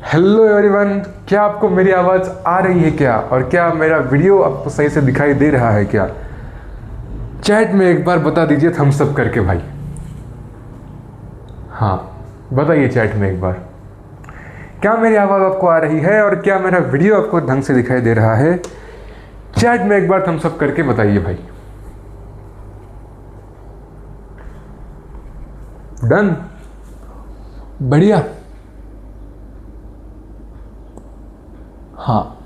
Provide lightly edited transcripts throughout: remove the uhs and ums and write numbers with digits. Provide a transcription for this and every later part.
Hello everyone, क्या आपको मेरी आवाज़ आ रही है क्या? और क्या मेरा वीडियो आपको सही से दिखाई दे रहा है क्या? चैट में एक बार बता दीजिए थम्स अप करके भाई। हाँ, बताइए चैट में एक बार, क्या मेरी आवाज़ आपको आ रही है और क्या मेरा वीडियो आपको ढंग से दिखाई दे रहा है? चैट में एक बार थम्स अप करके बताइए भाई। डन, बढ़िया। हाँ,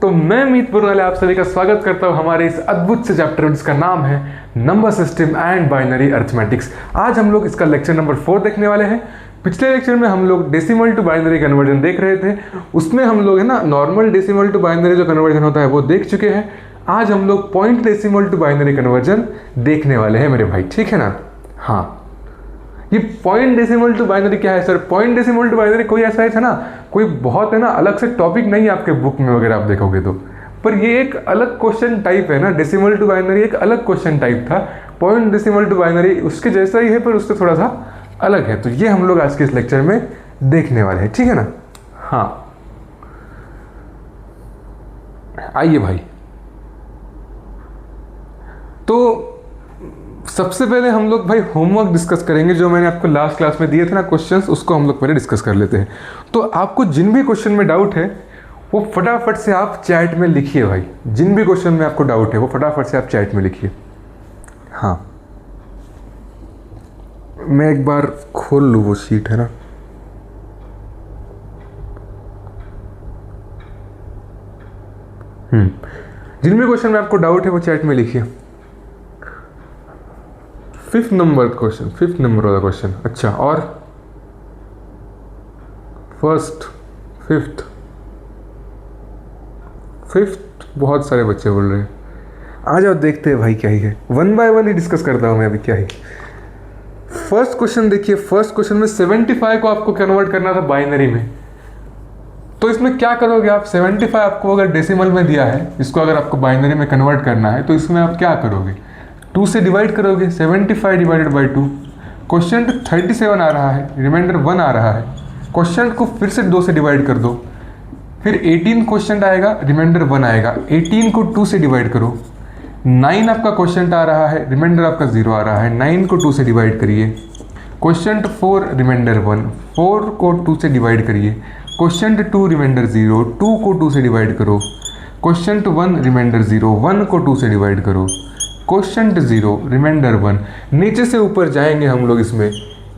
तो मैं मीत पुरवाले आप सभी का स्वागत करता हूँ हमारे इस अद्भुत से चैप्टर जिसका नाम है number system and binary arithmetics. आज हम लोग इसका लेक्चर नंबर 4 देखने वाले हैं। पिछले लेक्चर में हम लोग डेसिमल टू बाइनरी कन्वर्जन देख रहे थे। उसमें हम लोग है ना नॉर्मल डेसिमल टू बाइनरी जो कन्वर्जन होता है वो देख चुके हैं। आज हम लोग point decimal to binary conversion देखने वाले हैं मेरे भाई, ठीक है ना? हाँ, ये पॉइंट डेसिमल टू बाइनरी क्या है sir? Point decimal to binary कोई ऐसा है ना, कोई बहुत है ना अलग से टॉपिक नहीं है आपके बुक में वगैरह आप देखोगे तो, पर ये एक अलग क्वेश्चन टाइप है ना। डेसिमल टू बाइनरी एक अलग क्वेश्चन टाइप था। पॉइंट डेसिमल टू बाइनरी उसके जैसा ही है पर उससे थोड़ा सा अलग है। तो ये हम लोग आज के इस लेक्चर में देखने वाले हैं, ठीक है ना? हाँ, आइए भाई। तो सबसे पहले हम लोग भाई होमवर्क डिस्कस करेंगे जो मैंने आपको लास्ट क्लास में दिए थे ना क्वेश्चंस, उसको हम लोग पहले डिस्कस कर लेते हैं। तो आपको जिन भी क्वेश्चन में डाउट है वो फटाफट से आप चैट में लिखिए भाई। जिन भी क्वेश्चन में आपको डाउट है वो फटाफट से आप चैट में लिखिए। हाँ, मैं एक बार खोल लूँ वो शीट है ना। जिन भी क्वेश्चन में आपको डाउट है वो चैट में लिखिए। 5th number question, 5th number वाला क्वेश्चन। अच्छा, और 1st, 5th बहुत सारे बच्चे बोल रहे हैं। आ जाओ देखते हैं भाई क्या ही है। 1 बाय 1 ही डिस्कस करता हूँ मैं अभी क्या ही। फर्स्ट क्वेश्चन देखिए। फर्स्ट क्वेश्चन में 75 को आपको कन्वर्ट करना था बाइनरी में। तो इसमें क्या करोगे आप? 75 आपको अगर डेसिमल में दिया है, इसको अगर आपको बाइनरी में कन्वर्ट करना है तो इसमें आप क्या करोगे? 2 से डिवाइड करोगे। 75 डिवाइडेड बाई 2। क्वेश्चन 37 आ रहा है, रिमाइंडर 1 आ रहा है। क्वेश्चन को फिर से 2 से डिवाइड कर दो। फिर 18 क्वेश्चन आएगा, रिमाइंडर 1 आएगा। 18 को 2 से डिवाइड करो। 9 आपका क्वेश्चन आ रहा है, रिमाइंडर आपका 0 आ रहा है। 9 को 2 से डिवाइड करिए। Question 4, reminder 1। 4 को 2 से डिवाइड करिए। Question 2, reminder 0। 2 को 2 से डिवाइड करो। Question 1, reminder 0। 1 को 2 से डिवाइड करो। Question 0, reminder 1। नीचे से ऊपर जाएंगे हम लोग, इसमें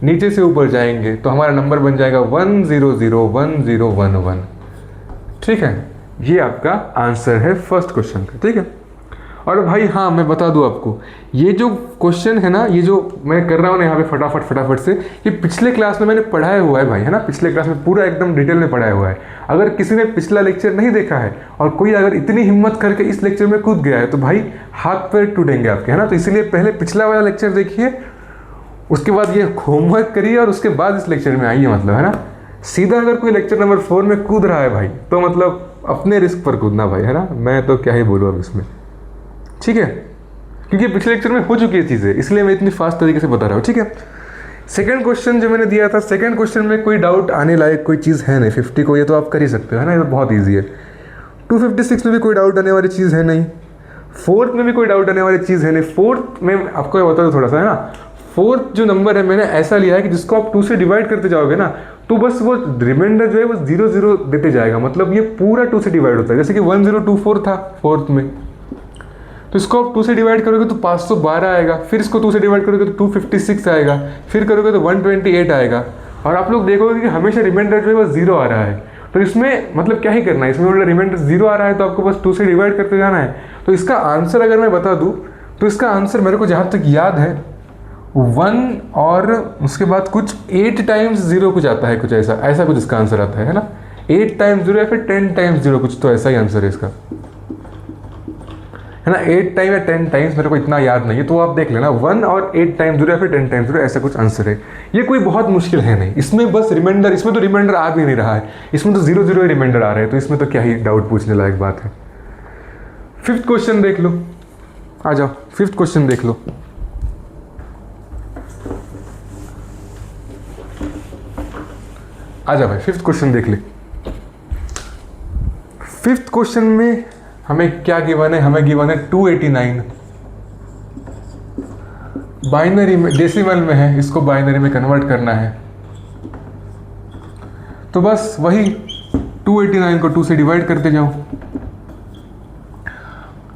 नीचे से ऊपर जाएंगे तो हमारा नंबर बन जाएगा 1001011। ठीक है, ये आपका आंसर है फर्स्ट क्वेश्चन का, ठीक है। और भाई हाँ, मैं बता दूं आपको, ये जो क्वेश्चन है ना, ये जो मैं कर रहा हूँ ना यहाँ पे फटाफट से, ये पिछले क्लास में मैंने पढ़ाया हुआ है भाई, है ना। पिछले क्लास में पूरा एकदम डिटेल में पढ़ाया हुआ है। अगर किसी ने पिछला लेक्चर नहीं देखा है और कोई अगर इतनी हिम्मत करके इस लेक्चर में कूद गया है तो भाई हाथ पैर टूटेंगे आपके, है ना। तो इसलिए पहले पिछला वाला लेक्चर देखिए, उसके बाद ये होमवर्क करिए और उसके बाद इस लेक्चर में आइए, मतलब, है ना। सीधा अगर कोई लेक्चर नंबर 4 में कूद रहा है भाई तो मतलब अपने रिस्क पर कूदना भाई, है ना। मैं तो क्या ही बोलूँ अब इसमें, ठीक है, क्योंकि पिछले लेक्चर में हो चुकी है चीज़ें, इसलिए मैं इतनी फास्ट तरीके से बता रहा हूँ, ठीक है। सेकंड क्वेश्चन जो मैंने दिया था, सेकंड क्वेश्चन में कोई डाउट आने लायक कोई चीज़ है नहीं। 50 को ये तो आप कर ही सकते हो, है ना, ये तो बहुत ईजी है। 256 में भी कोई डाउट आने वाली चीज़ है नहीं। 4th में भी कोई डाउट आने वाली चीज़ है नहीं। 4th में आपको ये बता दो थोड़ा सा, है ना। 4th जो नंबर है मैंने ऐसा लिया है कि जिसको आप 2 से डिवाइड करते जाओगे ना तो बस वो रिमाइंडर जो है वो 0 देते जाएगा, मतलब ये पूरा 2 से डिवाइड होता है। जैसे कि 1024 था 4th में, तो इसको आप 2 से डिवाइड करोगे तो 512 आएगा। फिर इसको 2 से डिवाइड करोगे तो 256 आएगा। फिर करोगे तो 128 आएगा। और आप लोग देखोगे कि हमेशा रिमाइंडर जो है वो 0 आ रहा है। तो इसमें मतलब क्या ही करना है, इसमें मतलब रिमाइंडर 0 आ रहा है तो आपको बस 2 से डिवाइड करते जाना है। तो इसका आंसर अगर मैं बता दूँ तो इसका आंसर मेरे को जहाँ तक याद है 1 और उसके बाद कुछ 8 टाइम्स 0 कुछ आता है, कुछ ऐसा कुछ इसका आंसर आता है ना। 8 टाइम्स 0 या फिर 10 टाइम्स 0, कुछ तो ऐसा ही आंसर है इसका, है ना। 8 टाइम या 10 टाइम्स, मेरे को इतना याद नहीं है, तो आप देख लेना। 1 और 8 टाइम्स 0 या फिर 10 टाइम्स 0, ऐसा कुछ आंसर है। ये कोई बहुत मुश्किल है नहीं। इसमें बस रिमाइंडर, इसमें तो रिमाइंडर आ भी नहीं रहा है, इसमें तो 0 ही रिमाइंडर आ रहे हैं, तो इसमें तो क्या ही डाउट पूछने लायक बात है। 5th क्वेश्चन देख लो, आ जाओ 5th क्वेश्चन देख लो। आ जाओ भाई 5th क्वेश्चन देख ले। फिफ्थ क्वेश्चन में हमें क्या गिवन है, हमें गिवन है 289, बाइनरी में डेसिमल में है, इसको बाइनरी में कन्वर्ट करना है। तो बस वही 289 को 2 से डिवाइड करते जाओ,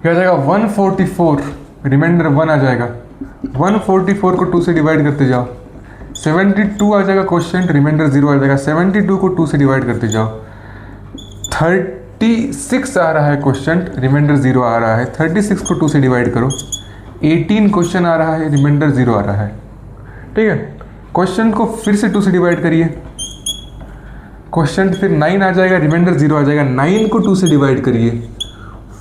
क्या आ जाएगा 144, रिमाइंडर 1 आ जाएगा। 144 को 2 से डिवाइड करते जाओ, 72 आ जाएगा क्वेश्चन, रिमाइंडर 0 आ जाएगा। 72 को 2 से डिवाइड करते जाओ, 36 आ रहा है क्वेश्चन, रिमाइंडर 0 आ रहा है। 36 को 2 से डिवाइड करो, 18 क्वेश्चन आ रहा है, रिमाइंडर 0 आ रहा है। ठीक है, क्वेश्चन को फिर से 2 से डिवाइड करिए, क्वेश्चन फिर 9 आ जाएगा, रिमाइंडर 0 आ जाएगा। 9 को 2 से डिवाइड करिए,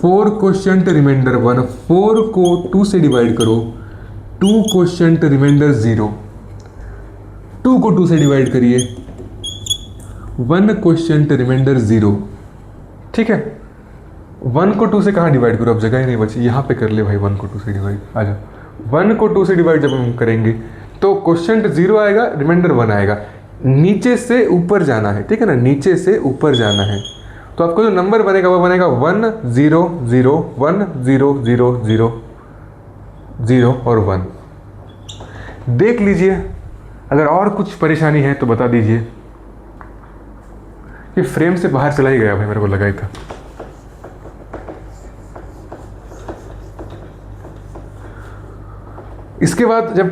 4 क्वेश्चन रिमाइंडर 1, 4 को 2 से डिवाइड करो, 2 क्वेश्चन रिमाइंडर 0, 2 को 2 से डिवाइड करिए, 1 क्वेश्चन रिमाइंडर 0। ठीक है, 1 को 2 से कहाँ डिवाइड करो, अब जगह ही नहीं बची, यहाँ पे कर ले भाई 1 को 2 से डिवाइड। आ जाओ, 1 को 2 से डिवाइड जब हम करेंगे तो क्वेश्चन 0 आएगा, रिमाइंडर 1 आएगा। नीचे से ऊपर जाना है, ठीक है ना, नीचे से ऊपर जाना है। तो आपको जो नंबर बनेगा वो बनेगा 1 0 0 1 0 0 0 0 और 1। देख लीजिए, अगर और कुछ परेशानी है तो बता दीजिए। ये फ्रेम से बाहर चला ही गया भाई, मेरे को लगा ही था। इसके बाद जब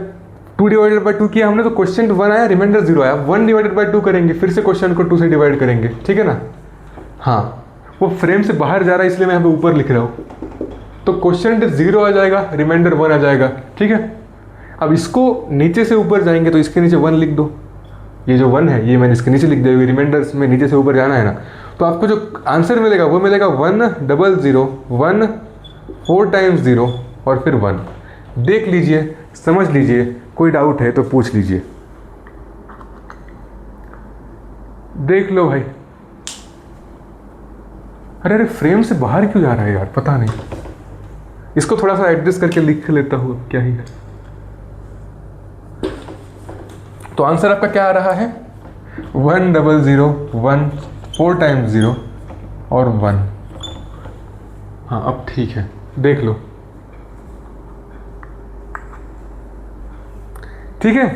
2 डिवाइडेड बाई 2 किया हमने तो क्वेश्चन 1 आया, रिमाइंडर 0 आया। 1 डिवाइडेड बाई 2 करेंगे, फिर से क्वेश्चन को 2 से डिवाइड करेंगे, ठीक है ना। हाँ, वो फ्रेम से बाहर जा रहा है इसलिए मैं यहाँ पे ऊपर लिख रहा हूँ। तो क्वेश्चन 0 आ जाएगा, रिमाइंडर 1 आ जाएगा, ठीक है। अब इसको नीचे से ऊपर जाएंगे तो इसके नीचे 1 लिख दो। ये जो 1 है ये मैंने इसके नीचे लिख दिया, रिमाइंडर्स में नीचे से ऊपर जाना है ना। तो आपको जो आंसर मिलेगा वो मिलेगा 1 0 0 1 4 टाइम्स 0 और फिर 1। देख लीजिए, समझ लीजिए, कोई डाउट है तो पूछ लीजिए। देख लो भाई। अरे अरे फ्रेम से बाहर क्यों जा रहा है यार, पता नहीं। इसको थोड़ा सा एडजस्ट करके लिख लेता हूँ, क्या ही है। तो आंसर आपका क्या आ रहा है 1 0 0 1 4 टाइम्स 0 और 1। हाँ अब ठीक है, देख लो। ठीक है,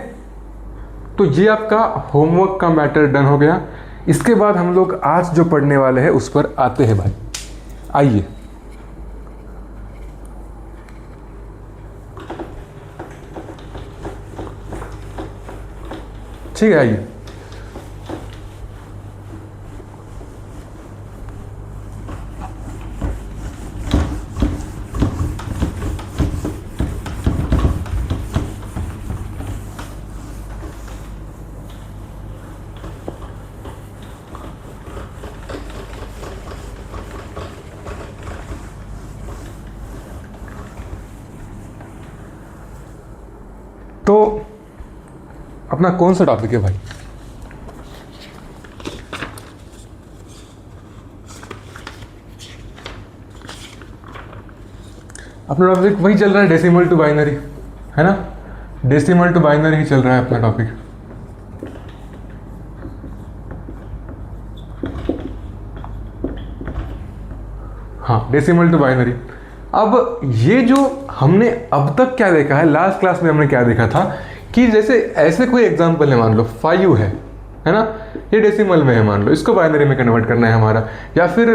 तो ये आपका होमवर्क का मैटर डन हो गया। इसके बाद हम लोग आज जो पढ़ने वाले हैं उस पर आते हैं भाई। आइए, ठीक है, आइए। तो अपना कौन सा टॉपिक है भाई? अपना टॉपिक वही चल रहा है, डेसिमल टू बाइनरी, है ना। डेसिमल टू बाइनरी ही चल रहा है अपना टॉपिक। हाँ, डेसिमल टू बाइनरी। अब ये जो हमने अब तक क्या देखा है, लास्ट क्लास में हमने क्या देखा था कि जैसे ऐसे कोई एग्जांपल है, मान लो 5 है ना, ये डेसिमल में है, मान लो इसको बाइनरी में कन्वर्ट करना है हमारा। या फिर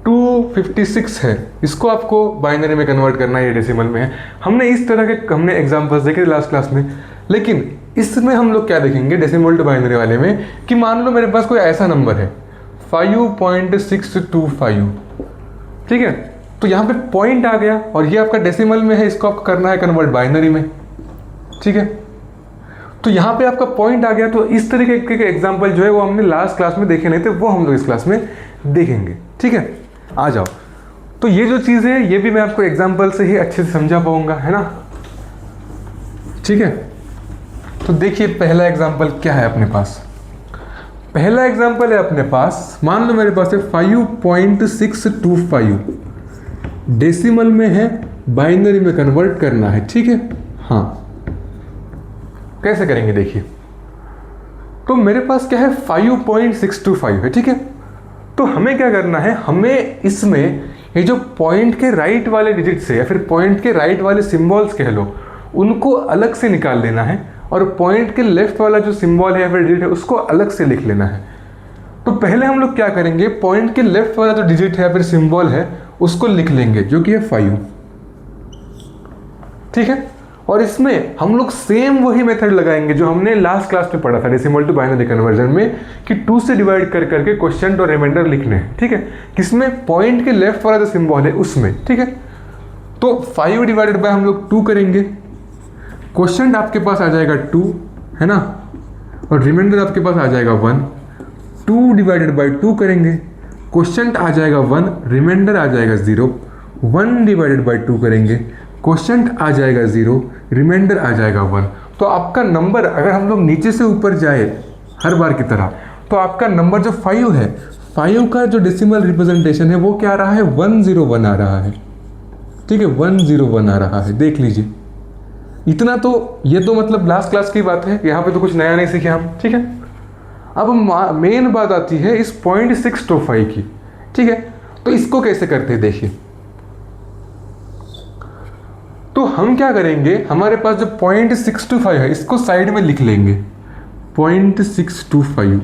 256 है, इसको आपको बाइनरी में कन्वर्ट करना है, ये डेसिमल में है। हमने इस तरह के हमने एग्जांपल्स देखे लास्ट क्लास में। लेकिन इसमें हम लोग क्या देखेंगे डेसिमल टू बाइनरी वाले में कि मान लो मेरे पास कोई ऐसा नंबर है 5.625, ठीक है। तो यहाँ पे पॉइंट आ गया और ये आपका डेसिमल में है, इसको आपको करना है कन्वर्ट बाइनरी में, ठीक है। तो यहाँ पे आपका पॉइंट आ गया। तो इस तरीके के एग्जांपल जो है वो हमने लास्ट क्लास में देखे नहीं थे, वो हम लोग इस क्लास में देखेंगे, ठीक है। आ जाओ। तो ये जो चीज़ है ये भी मैं आपको एग्जांपल से ही अच्छे से समझा पाऊंगा, है ना, ठीक है। तो देखिए पहला एग्जांपल क्या है अपने पास। पहला एग्जांपल है अपने पास, मान लो मेरे पास है 5.625, डेसिमल में है, बाइनरी में कन्वर्ट करना है, ठीक है। हाँ, कैसे करेंगे देखिए। तो मेरे पास क्या है 5.625 है, ठीक है। तो तो हमें क्या करना है, हमें इसमें ये जो पॉइंट के राइट वाले डिजिट से या फिर पॉइंट के राइट वाले सिंबल्स कह लो, उनको अलग से निकाल लेना है और पॉइंट के लेफ्ट वाला जो सिंबल है या फिर डिजिट है उसको अलग से लिख लेना है। तो पहले हम लोग क्या करेंगे, पॉइंट के लेफ्ट वाला जो डिजिट है या फिर सिंबल है उसको लिख लेंगे, जो कि है 5। ठीक है, और इसमें हम लोग सेम वही मेथड लगाएंगे जो हमने लास्ट क्लास में पढ़ा था डेसिमल टू बाइनरी कन्वर्जन में, कि 2 से डिवाइड कर करके क्वेश्चन और रिमाइंडर लिखने हैं। ठीक है, किसमें, पॉइंट के लेफ्ट वाला जो सिंबल है उसमें। ठीक है, तो 5 डिवाइडेड बाय हम लोग 2 करेंगे, क्वेश्चन आपके पास आ जाएगा 2, है ना, और रिमाइंडर आपके पास आ जाएगा 1। 2 डिवाइडेड बाय 2 करेंगे, क्वेश्चन आ जाएगा 1, रिमाइंडर आ जाएगा 0। 1 डिवाइडेड बाय 2 करेंगे, क्वेश्चन आ जाएगा 0, रिमाइंडर आ जाएगा 1। तो आपका नंबर अगर हम लोग नीचे से ऊपर जाए हर बार की तरह, तो आपका नंबर जो 5 है, 5 का जो डेसिमल रिप्रेजेंटेशन है वो क्या आ रहा है, 101 आ रहा है। ठीक है, 101 आ रहा है, देख लीजिए। इतना तो ये तो मतलब लास्ट क्लास की बात है, यहाँ पे तो कुछ नया नहीं सीखे हम। ठीक है, अब मेन बात आती है इस 0.625 की। ठीक है, तो इसको कैसे करते हैं देखिए। तो हम क्या करेंगे, हमारे पास जो 0.625 है इसको साइड में लिख लेंगे, 0.625।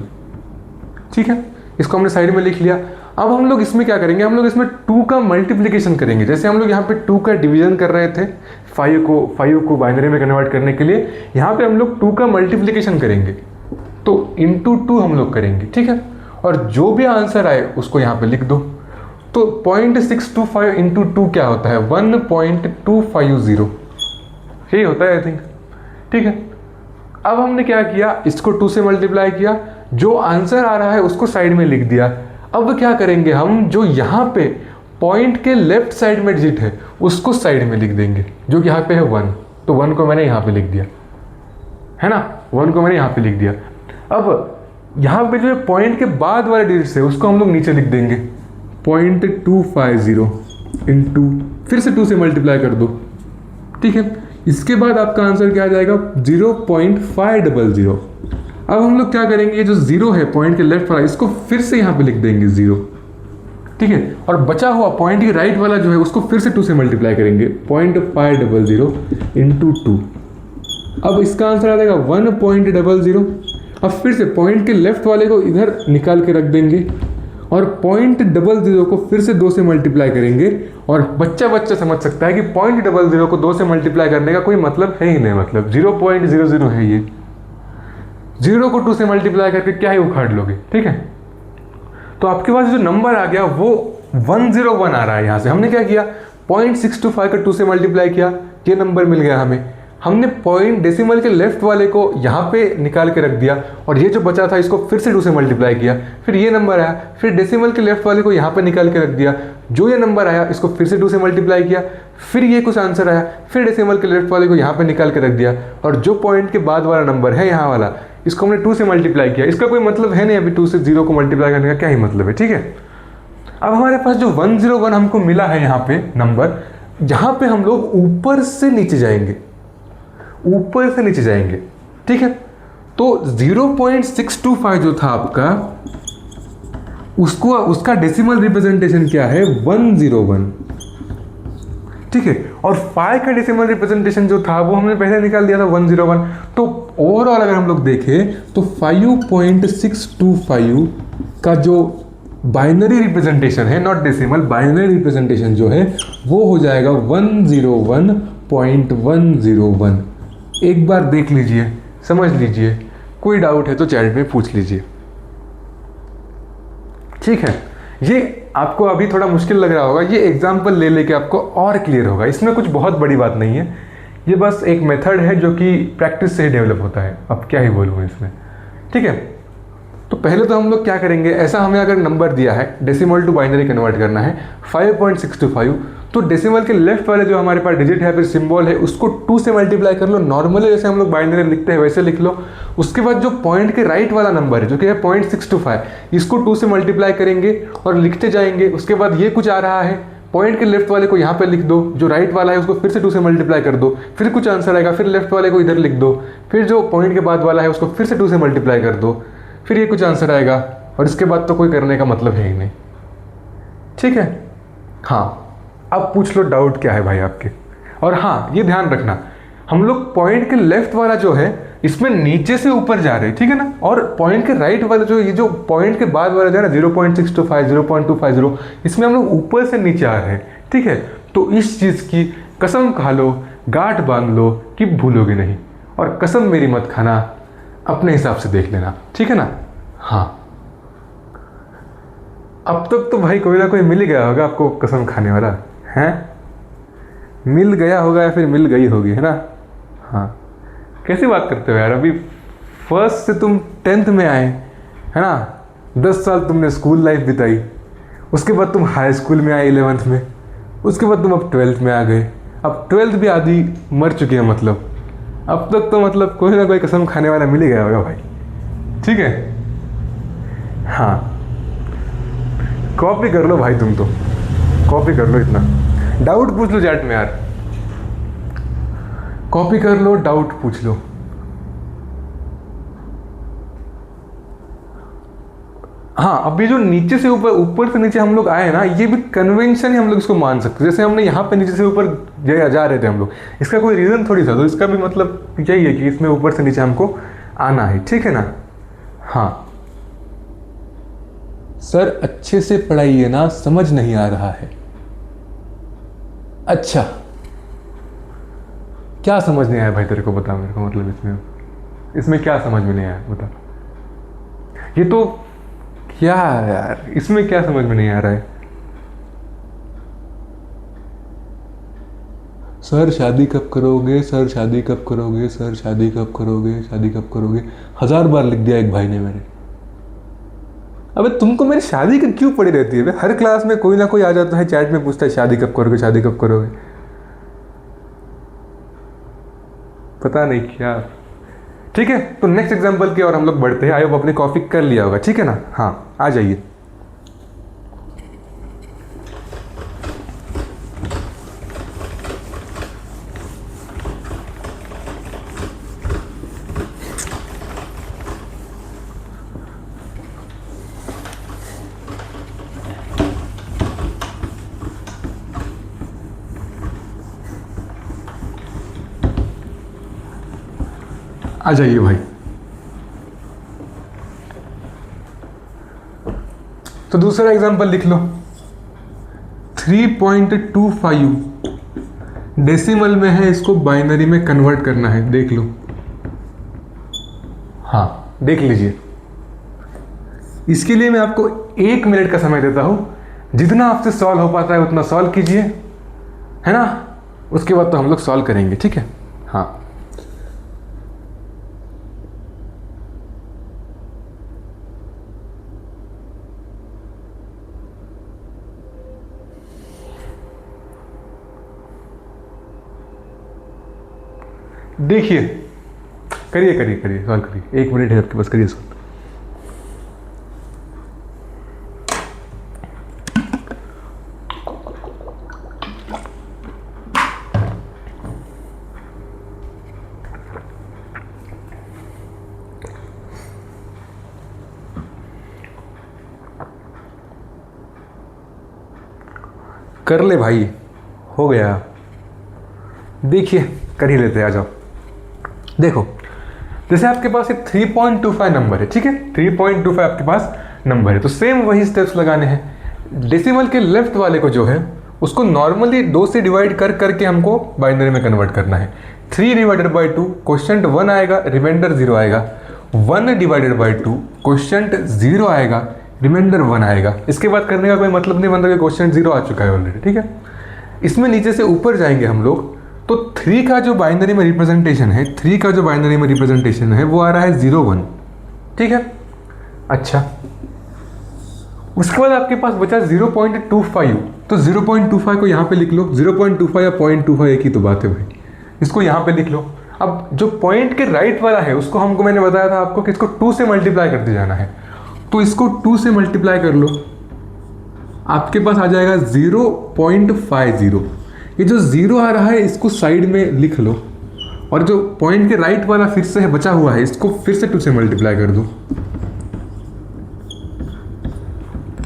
ठीक है, इसको हमने साइड में लिख लिया। अब हम लोग इसमें क्या करेंगे, हम लोग इसमें 2 का मल्टीप्लिकेशन करेंगे। जैसे हम लोग यहाँ पे 2 का डिवीजन कर रहे थे 5 को बाइनरी में कन्वर्ट करने के लिए, यहाँ पे हम लोग 2 का मल्टीप्लिकेशन करेंगे, तो इंटू 2 हम लोग करेंगे। ठीक है, और जो भी आंसर आए उसको यहाँ पे लिख दो। तो 0.625 इंटू 2 क्या होता है, 1.250, यही होता है आई थिंक। ठीक है, अब हमने क्या किया, इसको 2 से मल्टीप्लाई किया, जो आंसर आ रहा है उसको साइड में लिख दिया। अब क्या करेंगे हम, जो यहाँ पे पॉइंट के लेफ्ट साइड में डिजिट है उसको साइड में लिख देंगे, जो कि यहाँ पे है 1। तो 1 को मैंने यहाँ पे लिख दिया, है ना, 1 को मैंने यहाँ पे लिख दिया। अब यहाँ पे जो पॉइंट के बाद वाले डिजिट है उसको हम लोग नीचे लिख देंगे, 0.250 इंटू, फिर से 2 से मल्टीप्लाई कर दो। ठीक है, इसके बाद आपका आंसर क्या आ जाएगा, 0.500। अब हम लोग क्या करेंगे, ये जो 0 है पॉइंट के लेफ्ट वाला, इसको फिर से यहाँ पे लिख देंगे 0। ठीक है, और बचा हुआ पॉइंट के राइट वाला जो है उसको फिर से 2 से मल्टीप्लाई करेंगे, 0.500 इंटू 2। अब इसका आंसर आ जाएगा 1.00। अब फिर से पॉइंट के लेफ्ट वाले को इधर निकाल के रख देंगे और 0.00 को फिर से 2 से मल्टीप्लाई करेंगे। और बच्चा समझ सकता है कि 0.00 को 2 से मल्टीप्लाई करने का कोई मतलब है ही नहीं, मतलब 0.00 है ये। 0 को 2 से मल्टीप्लाई करके क्या ही उखाड़ लोगे। ठीक है, तो आपके पास जो नंबर आ गया वो 101 आ रहा है। यहाँ से हमने क्या किया, 0.625 का 2 से मल्टीप्लाई किया, ये नंबर मिल गया हमें। हमने पॉइंट डेसिमल के लेफ्ट वाले को यहाँ पे निकाल के रख दिया और ये जो बचा था इसको फिर से 2 से मल्टीप्लाई किया, फिर ये नंबर आया, फिर डेसिमल के लेफ्ट वाले को यहाँ पे निकाल के रख दिया, जो ये नंबर आया इसको फिर से 2 से मल्टीप्लाई किया, फिर ये कुछ आंसर आया, फिर डेसिमल के लेफ्ट वाले को यहाँ पे निकाल के रख दिया, और जो पॉइंट के बाद वाला नंबर है यहाँ वाला, इसको हमने 2 से मल्टीप्लाई किया। इसका कोई मतलब है नहीं, अभी 2 से 0 को मल्टीप्लाई करने का क्या ही मतलब है। ठीक है, अब हमारे पास जो 101 हमको मिला है यहाँ पे नंबर, यहाँ पे हम लोग ऊपर से नीचे जाएंगे, ऊपर से नीचे जाएंगे। ठीक है, तो 0.625 जो था आपका, उसका डेसिमल रिप्रेजेंटेशन क्या है, 101। ठीक है, और 5 का डेसिमल रिप्रेजेंटेशन जो था वो हमने पहले निकाल दिया था 101। तो ओवरऑल अगर हम लोग देखें तो 5.625 का जो बाइनरी रिप्रेजेंटेशन है, नॉट डेसिमल, बाइनरी रिप्रेजेंटेशन जो है वो हो जाएगा 101.101। एक बार देख लीजिए, समझ लीजिए, कोई डाउट है तो चैट में पूछ लीजिए। ठीक है, ये आपको अभी थोड़ा मुश्किल लग रहा होगा, ये एग्जाम्पल ले लेके आपको और क्लियर होगा। इसमें कुछ बहुत बड़ी बात नहीं है, ये बस एक मेथड है जो कि प्रैक्टिस से ही डेवलप होता है। अब क्या ही बोलूँ इसमें। ठीक है, तो पहले तो हम लोग क्या करेंगे, ऐसा हमें अगर नंबर दिया है डेसिमल टू बाइनरी कन्वर्ट करना है 5.625, तो डेसिमल के लेफ्ट वाले जो हमारे पास डिजिट है फिर सिंबल है उसको 2 से मल्टीप्लाई कर लो, नॉर्मली जैसे हम लोग बाइनरी लिखते हैं वैसे लिख लो। उसके बाद जो पॉइंट के राइट वाला नंबर है जो कि है 0.625, इसको 2 से मल्टीप्लाई करेंगे और लिखते जाएंगे। उसके बाद ये कुछ आ रहा है, पॉइंट के लेफ्ट वाले को यहाँ पे लिख दो, जो राइट वाला है उसको फिर से 2 से मल्टीप्लाई कर दो, फिर कुछ आंसर आएगा, फिर लेफ्ट वाले को इधर लिख दो, फिर जो पॉइंट के बाद वाला है उसको फिर से 2 से मल्टीप्लाई कर दो, फिर ये कुछ आंसर आएगा, और इसके बाद तो कोई करने का मतलब है ही नहीं, ठीक है। हाँ, अब पूछ लो डाउट क्या है भाई आपके। और हाँ, ये ध्यान रखना, हम लोग पॉइंट के लेफ्ट वाला जो है इसमें नीचे से ऊपर जा रहे हैं, ठीक है ना, और पॉइंट के राइट वाला जो, ये जो पॉइंट के बाद वाला जो है ना 0.625 0.250, इसमें हम लोग ऊपर से नीचे आ रहे हैं, ठीक है। तो इस चीज़ की कसम खा लो, गांठ बांध लो कि भूलोगे नहीं, और कसम मेरी मत खाना, अपने हिसाब से देख लेना, ठीक है ना। हाँ, अब तक तो भाई कोई ना कोई मिल ही गया होगा आपको कसम खाने वाला, हैं? मिल गया होगा या फिर मिल गई होगी, है ना। हाँ, कैसी बात करते हो यार, अभी फर्स्ट से तुम 10th में आए, है ना, 10 साल तुमने स्कूल लाइफ बिताई, उसके बाद तुम हाई स्कूल में आए 11th में, उसके बाद तुम अब 12th में आ गए, अब 12th भी आधी मर चुकी है, मतलब अब तक तो मतलब कोई ना कोई कसम खाने वाला मिल ही गया होगा भाई, ठीक है। हाँ, कॉपी कर लो भाई, तुम तो कॉपी कर लो, इतना डाउट पूछ लो चैट में यार, कॉपी कर लो, डाउट पूछ लो। हाँ, अब ये जो नीचे से ऊपर, ऊपर से नीचे हम लोग आए ना, ये भी कन्वेंशन ही हम लोग इसको मान सकते हैं। जैसे हमने यहाँ पे नीचे से ऊपर जा रहे थे हम लोग, इसका कोई रीज़न थोड़ी था, तो इसका भी मतलब यही है कि इसमें ऊपर से नीचे हमको आना है, ठीक है ना। हाँ सर, अच्छे से पढ़ाइए ना, समझ नहीं आ रहा है। अच्छा, क्या समझ नहीं आया भाई तेरे को, बता मेरे को, मतलब इसमें क्या समझ में नहीं आया, बता। ये तो क्या यार, इसमें क्या समझ में नहीं आ रहा है। सर शादी कब करोगे, सर शादी कब करोगे, सर शादी कब करोगे, शादी कब करोगे, 1000 बार लिख दिया एक भाई ने मेरे। अबे तुमको मेरी शादी की क्यों पड़ी रहती है? हर क्लास में कोई ना कोई आ जाता है, चैट में पूछता है शादी कब करोगे, शादी कब करोगे, पता नहीं क्या। ठीक है, तो नेक्स्ट एग्जांपल की और हम लोग बढ़ते हैं। आई होप अपनी कॉपी कर लिया होगा, ठीक है ना। हाँ, आ जाइए। आ जाइए भाई। तो दूसरा एग्जांपल लिख लो, 3.25 डेसिमल में है, इसको बाइनरी में कन्वर्ट करना है, देख लो। हाँ, देख लीजिए। इसके लिए मैं आपको 1 मिनट का समय देता हूं, जितना आपसे सॉल्व हो पाता है उतना सॉल्व कीजिए, है ना। उसके बाद तो हम लोग सॉल्व करेंगे, ठीक है। हाँ, देखिए, करिए करिए करिए, सॉल्व करिए, 1 मिनट है आपके पास, करिए सॉल्व। कर ले भाई, हो गया। देखिए, कर ही लेते हैं, आ जाओ। देखो, जैसे आपके पास एक 3.25 नंबर है, ठीक है, 3.25 आपके पास नंबर है, तो सेम वही स्टेप्स लगाने हैं। डेसिमल के लेफ्ट वाले को जो है उसको नॉर्मली 2 से डिवाइड कर करके हमको बाइनरी में कन्वर्ट करना है। 3 डिवाइडेड बाई 2 क्वेश्चन 1 आएगा, रिमाइंडर 0 आएगा। 1 डिवाइडेड बाई 2 क्वेश्चन 0 आएगा, रिमाइंडर 1 आएगा। इसके बाद करने का कोई मतलब नहीं बनता कि क्वेश्चन 0 आ चुका है ऑलरेडी, ठीक है। इसमें नीचे से ऊपर जाएंगे हम लोग, तो 3 का जो बाइनरी में रिप्रेजेंटेशन है, 3 का जो बाइनरी में रिप्रेजेंटेशन है वो आ रहा है 0 1, ठीक है। अच्छा, उसके बाद आपके पास बचा 0.25, तो 0.25 को यहाँ पे लिख लो। 0.25 या 0.25 एक ही तो बात है भाई, इसको यहाँ पे लिख लो। अब जो पॉइंट के राइट वाला है उसको हमको, मैंने बताया था आपको कि इसको 2 से मल्टीप्लाई करते जाना है, तो इसको 2 से मल्टीप्लाई कर लो, आपके पास आ जाएगा 0.50। ये जो 0 आ रहा है इसको साइड में लिख लो, और जो पॉइंट के राइट वाला फिर से है बचा हुआ है, इसको फिर से 2 से मल्टीप्लाई कर दो।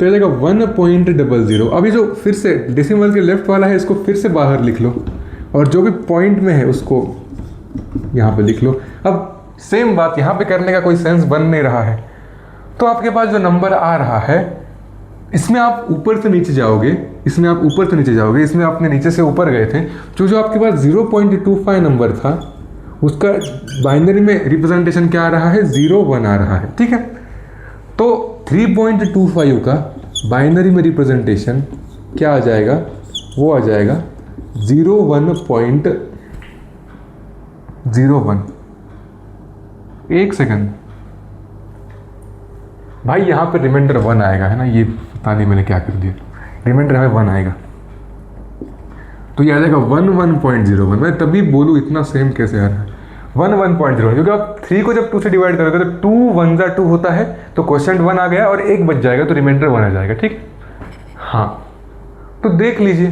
तो ये जाएगा 1.00। अभी जो फिर से डेसिमल के लेफ्ट वाला है इसको फिर से बाहर लिख लो, और जो भी पॉइंट में है उसको यहाँ पे लिख लो। अब सेम बात यहाँ पे करने का कोई सेंस बन नहीं रहा है। तो आपके पास जो नंबर आ रहा है इसमें आप ऊपर से नीचे जाओगे, इसमें आप ऊपर से नीचे जाओगे, इसमें आपने नीचे से ऊपर गए थे। जो आपके पास 0.25 नंबर था उसका बाइनरी में रिप्रेजेंटेशन क्या आ रहा है, 01 आ रहा है। ठीक है, तो 3.25 का बाइनरी में रिप्रेजेंटेशन क्या आ जाएगा, वो आ जाएगा 01.01। एक सेकंड भाई, यहाँ पे रिमाइंडर 1 आएगा, है ना, ये पता नहीं मैंने क्या कर दिया, रिमाइंडर हमें 1 आएगा, तो ये आ जाएगा 1.01। मैं तभी बोलूँ इतना सेम कैसे आ रहा है 1.01, क्योंकि आप 3 को जब 2 से डिवाइड करोगे तो 2 1 जा 2 होता है, तो क्वेश्चन 1 आ गया और 1 बच जाएगा, तो रिमाइंडर 1 आ जाएगा। ठीक, हाँ, तो देख लीजिए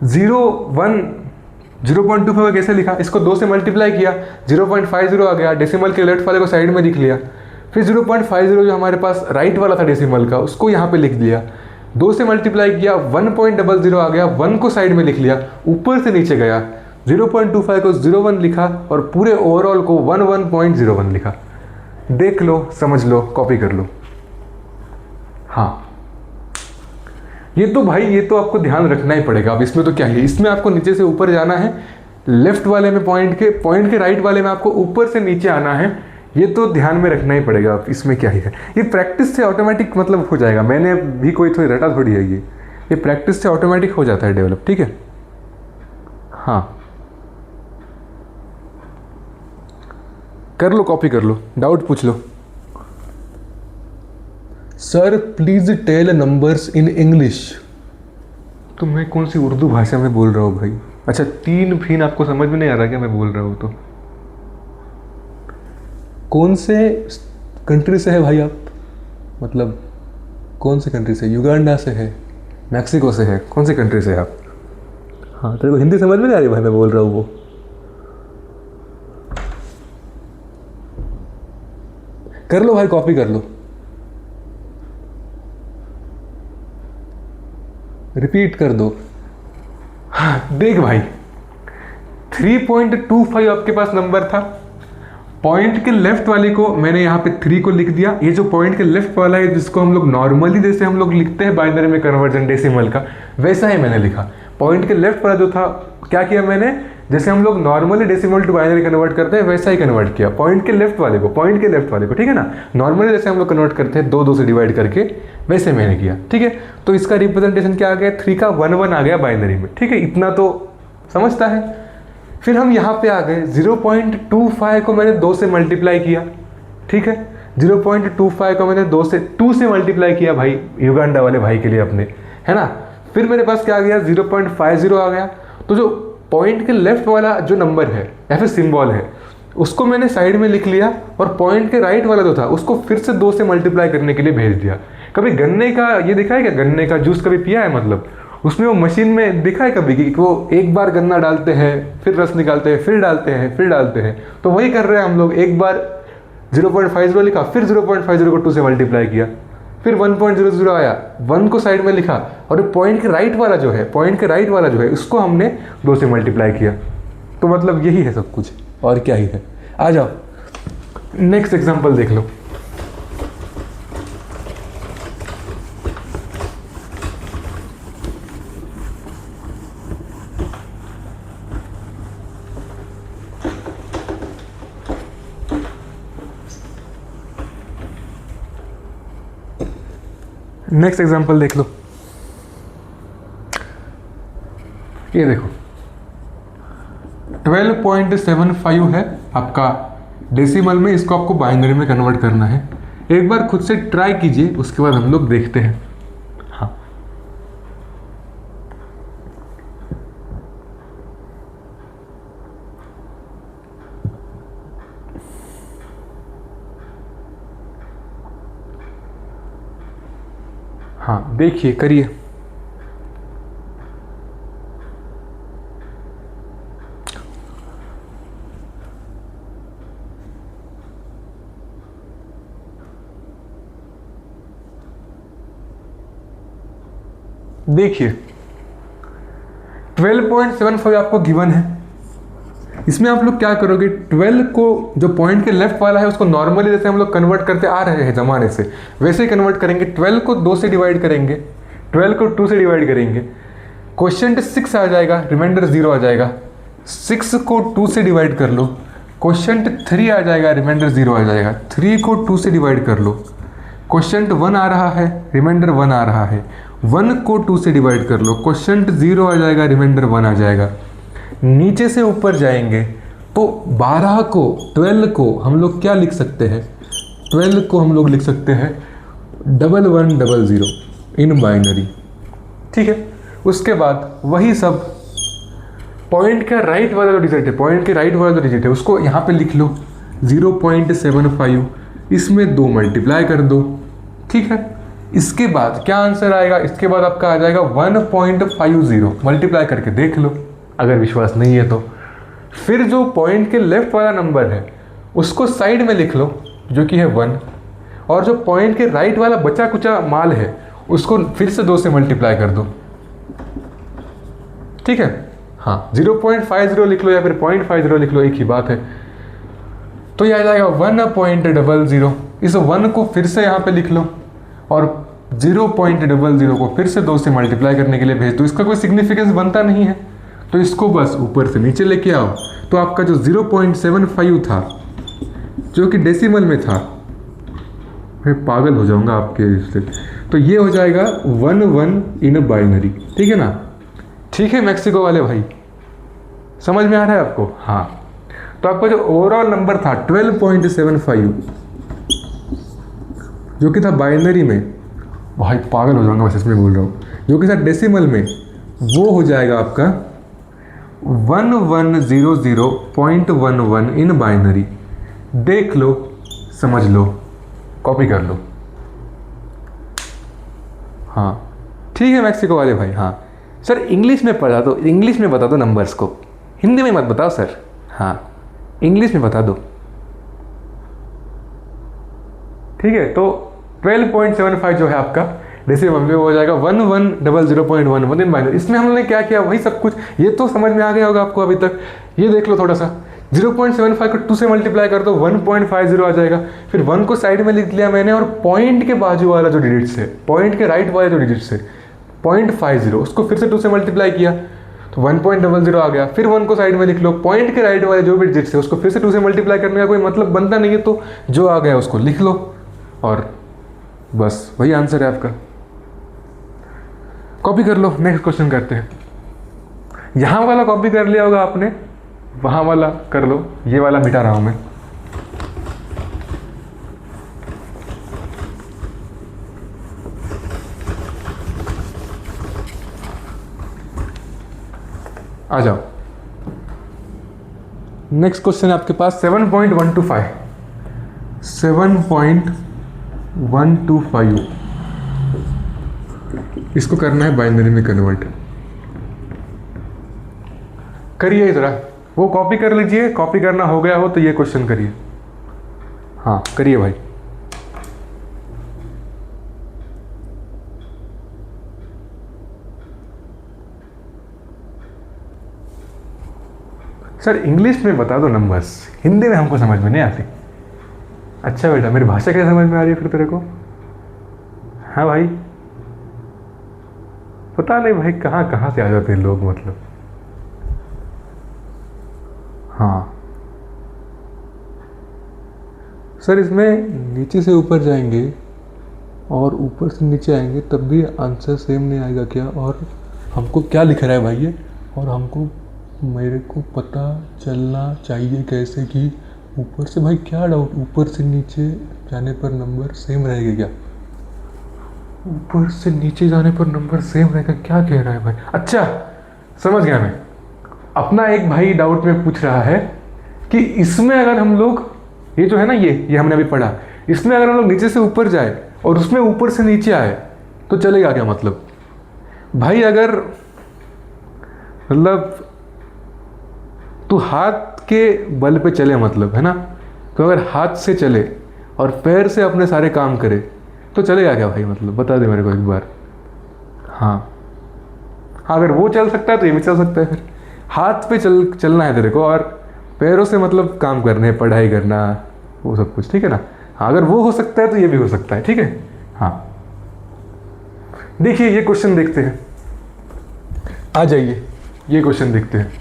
0.25 कैसे लिखा, इसको 2 से मल्टीप्लाई किया, 0.50 आ गया, डेसिमल के लेफ्ट वाले को साइड में लिख लिया, फिर 0.50 जो हमारे पास राइट वाला था डेसिमल का उसको यहाँ पे लिख दिया, 2 से मल्टीप्लाई किया, 1.00 आ गया, 1 को साइड में लिख लिया, ऊपर से नीचे गया, 0.25 को 01 लिखा और पूरे ओवरऑल को 11.01 लिखा। देख लो, समझ लो, कॉपी कर लो। हाँ, ये तो भाई ये तो आपको ध्यान रखना ही पड़ेगा। अब इसमें तो क्या है, इसमें आपको नीचे से ऊपर जाना है, लेफ्ट वाले में पॉइंट के राइट वाले में आपको ऊपर से नीचे आना है, ये तो ध्यान में रखना ही पड़ेगा। अब इसमें क्या ही है, ये प्रैक्टिस से ऑटोमेटिक मतलब हो जाएगा, मैंने भी कोई थोड़ी रटा थोड़ी है, ये प्रैक्टिस से ऑटोमेटिक हो जाता है डेवलप। ठीक है, हाँ, कर लो, कॉपी कर लो, डाउट पूछ लो। Sir please tell numbers in English. तो मैं कौन सी उर्दू भाषा में बोल रहा हूँ भाई? अच्छा, 3 फीन आपको समझ में नहीं आ रहा क्या मैं बोल रहा हूँ? तो कौन से कंट्री से है भाई आप, मतलब कौन से कंट्री से? युगांडा से है, मैक्सिको से है, कौन सी कंट्री से है आप? हाँ, तेरे को हिंदी समझ में नहीं आ रही भाई मैं बोल रहा हूँ वो? कर लो भाई, कॉपी कर लो, रिपीट कर दो। हाँ, देख भाई 3.25 आपके पास नंबर था, पॉइंट के लेफ्ट वाले को मैंने यहाँ पे 3 को लिख दिया। ये जो पॉइंट के लेफ्ट वाला है जिसको हम लोग नॉर्मली जैसे हम लोग लिखते हैं बाइनरी में कन्वर्जन डेसिमल का, वैसा ही मैंने लिखा। पॉइंट के लेफ्ट वाला जो था क्या किया मैंने, जैसे हम लोग normally decimal to binary convert करते हैं वैसा ही कन्वर्ट किया, पॉइंट के लेफ्ट वाले को, ठीक है ना, नॉर्मली जैसे हम लोग कन्वर्ट करते हैं 2 से डिवाइड करके, वैसे मैंने किया। ठीक है, तो इसका रिप्रेजेंटेशन क्या आ गया, 3 का 1 आ गया बाइनरी में। ठीक है, इतना तो समझता है। फिर हम यहाँ पे आ गए, 0.25 को मैंने 2 से मल्टीप्लाई किया। ठीक है, 0.25 को मैंने 2 से मल्टीप्लाई किया भाई, युगांडा वाले भाई के लिए अपने, है ना। फिर मेरे पास क्या आ गया, 0.50 आ गया। तो जो पॉइंट के लेफ्ट वाला जो नंबर है या फिर सिंबल है उसको मैंने साइड में लिख लिया, और पॉइंट के राइट वाला जो था उसको फिर से 2 से मल्टीप्लाई करने के लिए भेज दिया। कभी गन्ने का ये देखा है क्या, गन्ने का जूस कभी पिया है? मतलब उसमें वो मशीन में दिखा है कभी कि वो एक बार गन्ना डालते हैं, फिर रस निकालते हैं, फिर डालते हैं, फिर डालते हैं। तो वही कर रहे हैं हम लोग, एक बार 0.50 लिखा, फिर 0.50 को 2 से मल्टीप्लाई किया, फिर 1.00 आया, 1 को साइड में लिखा, और पॉइंट के राइट वाला जो है उसको हमने 2 से मल्टीप्लाई किया। तो मतलब यही है सब कुछ, और क्या ही है। आ जाओ नेक्स्ट एग्जांपल देख लो। नेक्स्ट एग्जांपल देख लो, ये देखो 12.75 है आपका डेसिमल में, इसको आपको बाइनरी में कन्वर्ट करना है। एक बार खुद से ट्राई कीजिए, उसके बाद हम लोग देखते हैं। हाँ, हाँ देखिए, करिए। देखिए 12.75 आपको गिवन है। इसमें आप लोग क्या करोगे, 12 को जो पॉइंट के लेफ्ट वाला है उसको नॉर्मली जैसे हम लोग कन्वर्ट करते आ रहे हैं ज़माने से वैसे ही कन्वर्ट करेंगे। 12 को 2 से डिवाइड करेंगे, 12 को 2 से डिवाइड करेंगे, क्वेश्चन 6 आ जाएगा, रिमाइंडर 0 आ जाएगा। 6 को 2 से डिवाइड कर लो, क्वेश्चन 3 आ जाएगा, रिमाइंडर 0 आ जाएगा। 3 को 2 से डिवाइड कर लो, क्वेश्चन 1 आ रहा है, रिमाइंडर 1 आ रहा है। 1 को 2 से डिवाइड कर लो, क्वेश्चन 0 आ जाएगा, रिमाइंडर 1 आ जाएगा। नीचे से ऊपर जाएंगे तो 12 को 12 को हम लोग क्या लिख सकते हैं, 12 को हम लोग लिख सकते हैं 1100 इन बाइनरी, ठीक है। उसके बाद वही सब पॉइंट का राइट वाला जो डिजिट है, पॉइंट के राइट वाला जो डिजिट है उसको यहाँ पे लिख लो 0.75, इसमें 2 मल्टीप्लाई कर दो, ठीक है। इसके बाद क्या आंसर आएगा, इसके बाद आपका आ जाएगा 1.50, मल्टीप्लाई करके देख लो अगर विश्वास नहीं है तो। फिर जो पॉइंट के लेफ्ट वाला नंबर है उसको साइड में लिख लो जो कि है 1, और जो पॉइंट के राइट वाला बचा कुचा माल है उसको फिर से 2 से मल्टीप्लाई कर दो, ठीक है। हाँ 0.50 लिख लो या फिर 0.50 लिख लो, एक ही बात है। तो ये आ जाएगा 1.00। इस 1 को फिर से यहाँ पे लिख लो और 0.00 को फिर से 2 से मल्टीप्लाई करने के लिए भेज दो। इसका कोई सिग्निफिकेंस बनता नहीं है तो इसको बस ऊपर से नीचे लेके आओ। तो आपका जो 0.75 था जो कि डेसिमल में था, मैं पागल हो जाऊंगा आपके इससे, तो ये हो जाएगा 11 इन बाइनरी, ठीक है ना। ठीक है मैक्सिको वाले भाई, समझ में आ रहा है आपको? हाँ, तो आपका जो ओवरऑल नंबर था 12.75 जो कि था बाइनरी में, भाई पागल हो जाऊंगा बस इसमें बोल रहा हूँ, जो कि था डेसिमल में, वो हो जाएगा आपका 1100.11 इन बाइनरी। देख लो, समझ लो, कॉपी कर लो। हाँ ठीक है मैक्सिको वाले भाई। हाँ सर इंग्लिश में पढ़ा दो, इंग्लिश में बता दो नंबर्स को, हिंदी में मत बताओ सर। हाँ इंग्लिश में बता दो, ठीक है। तो 12.75 जो है आपका डेसिमल में वो हो जाएगा 1100.11 इन बाइनरी। इसमें हमने क्या किया, वही सब कुछ, ये तो समझ में आ गया होगा आपको अभी तक। ये देख लो थोड़ा सा, 0.75 को 2 से मल्टीप्लाई कर दो 1.50 आ जाएगा। फिर 1 को साइड में लिख लिया मैंने, और पॉइंट के बाजू वाला जो डिजिट्स है, पॉइंट के राइट वाले जो डिजिट्स है 0.50, उसको फिर से 2 से मल्टीप्लाई किया तो 1.00 आ गया। फिर 1 को साइड में लिख लो, पॉइंट के राइट वाले जो भी डिजिट्स है उसको फिर से 2 से मल्टीप्लाई करने का कोई मतलब बनता नहीं है, तो जो आ गया उसको लिख लो और बस वही आंसर है आपका। कॉपी कर लो, नेक्स्ट क्वेश्चन करते हैं। यहाँ वाला कॉपी कर लिया होगा आपने, वहाँ वाला कर लो, ये वाला मिटा रहा हूँ मैं। आ जाओ, नेक्स्ट क्वेश्चन है आपके पास 7.125। 7.125 इसको करना है बाइनरी में कन्वर्ट। करिए जरा, वो कॉपी कर लीजिए, कॉपी करना हो गया हो तो ये क्वेश्चन करिए। हाँ करिए भाई। सर इंग्लिश में बता दो नंबर्स, हिंदी में हमको समझ में नहीं आती। अच्छा बेटा, मेरी भाषा कैसे समझ में आ रही है फिर तेरे को? हाँ भाई, पता नहीं भाई कहाँ कहाँ से आ जाते हैं लोग, मतलब। हाँ सर इसमें नीचे से ऊपर जाएंगे और ऊपर से नीचे आएंगे तब भी आंसर सेम नहीं आएगा क्या? और हमको क्या लिख रहा है भाई ये, और हमको, मेरे को पता चलना चाहिए कैसे कि ऊपर से, भाई क्या डाउट, ऊपर से नीचे जाने पर नंबर सेम रहेगा क्या? ऊपर से नीचे जाने पर नंबर सेम रहेगा, क्या कह रहा है भाई? अच्छा समझ गया मैं। अपना एक भाई डाउट में पूछ रहा है कि इसमें अगर हम लोग, ये जो है ना, ये हमने अभी पढ़ा, इसमें अगर हम लोग नीचे से ऊपर जाए और उसमें ऊपर से नीचे आए तो चलेगा क्या? मतलब भाई अगर, मतलब तू हाथ के बल पे चले, मतलब है ना, तो अगर हाथ से चले और पैर से अपने सारे काम करे तो चलेगा क्या भाई? मतलब बता दे मेरे को एक बार। हाँ हाँ, अगर वो चल सकता है तो ये भी चल सकता है। फिर हाथ पे चलना है तेरे को, और पैरों से मतलब काम करने हैं, पढ़ाई करना, वो सब कुछ, ठीक है ना। हाँ, अगर वो हो सकता है तो ये भी हो सकता है, ठीक है। हाँ, देखिए ये क्वेश्चन देखते हैं, आ जाइए ये क्वेश्चन देखते हैं।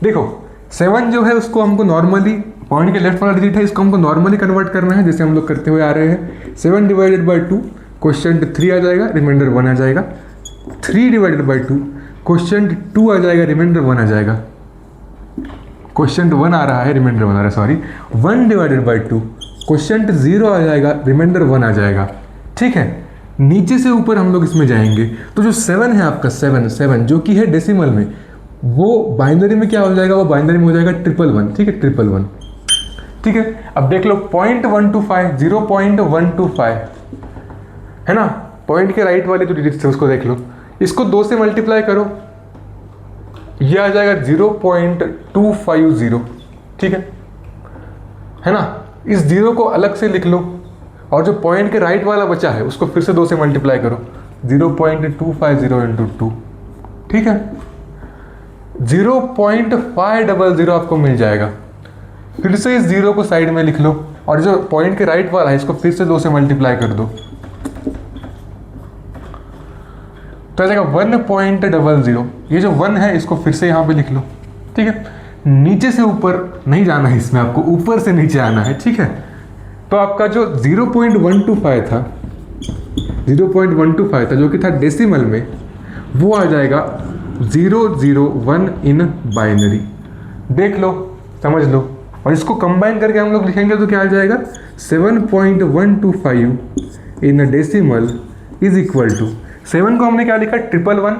देखो 7 जो है उसको हमको नॉर्मली, पॉइंट के लेफ्ट वाला डिजिट है, इसको हमको नॉर्मली कन्वर्ट करना है जैसे हम लोग करते हुए आ रहे हैं। 7 डिवाइडेड बाई 2 क्वेश्चन 3 आ जाएगा, रिमाइंडर 1 आ जाएगा। 3 डिवाइडेड बाई 2 क्वेश्चन 2 आ जाएगा, रिमाइंडर 1 आ जाएगा। क्वेश्चन 1 आ रहा है, रिमाइंडर 1 आ रहा है, सॉरी। 1 डिवाइडेड बाई 2 क्वेश्चन 0 आ जाएगा, रिमाइंडर 1 आ जाएगा, ठीक है। नीचे से ऊपर हम लोग इसमें जाएंगे तो जो 7 है आपका, 7 जो कि है डेसिमल में, वो बाइनरी में क्या हो जाएगा, वो बाइनरी में हो जाएगा 111, ठीक है, 111, ठीक है। अब देख लो 0.125, 0.125 है ना, पॉइंट के राइट वाले जो डिजिट्स है उसको देख लो, इसको 2 से मल्टीप्लाई करो, ये आ जाएगा 0.250, ठीक है ना। इस 0 को अलग से लिख लो, और जो पॉइंट के राइट वाला बचा है उसको फिर से 2 से मल्टीप्लाई करो, 0.250 इंटू 2, ठीक है। 0.500 आपको मिल जाएगा। फिर से इस 0 को साइड में लिख लो, और जो पॉइंट के राइट वाला है इसको फिर से 2 से मल्टीप्लाई कर दो, तो आ जाएगा 1.00। ये जो 1 है इसको फिर से यहाँ पे लिख लो, ठीक है। नीचे से ऊपर नहीं जाना है इसमें, आपको ऊपर से नीचे आना है, ठीक है। तो आपका जो 0.125 था, 0.125 था जो कि था डेसिमल में, वो आ जाएगा 001 इन बाइनरी। देख लो, समझ लो, और इसको कंबाइन करके हम लोग लिखेंगे तो क्या आ जाएगा, 7.125 in decimal is equal to, 7 को हमने क्या लिखा, 111,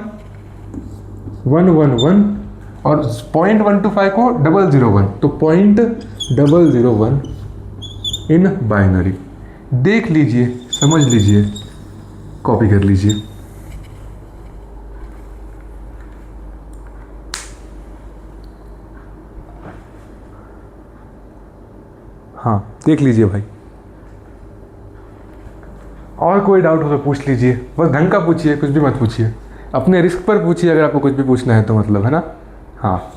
111, और 0.125 को 001, तो 0.001 इन बाइनरी। देख लीजिए, समझ लीजिए, कॉपी कर लीजिए। हाँ, देख लीजिए भाई, और कोई डाउट हो तो पूछ लीजिए, बस ढंग का पूछिए, कुछ भी मत पूछिए, अपने रिस्क पर पूछिए अगर आपको कुछ भी पूछना है तो, मतलब, है ना। हाँ,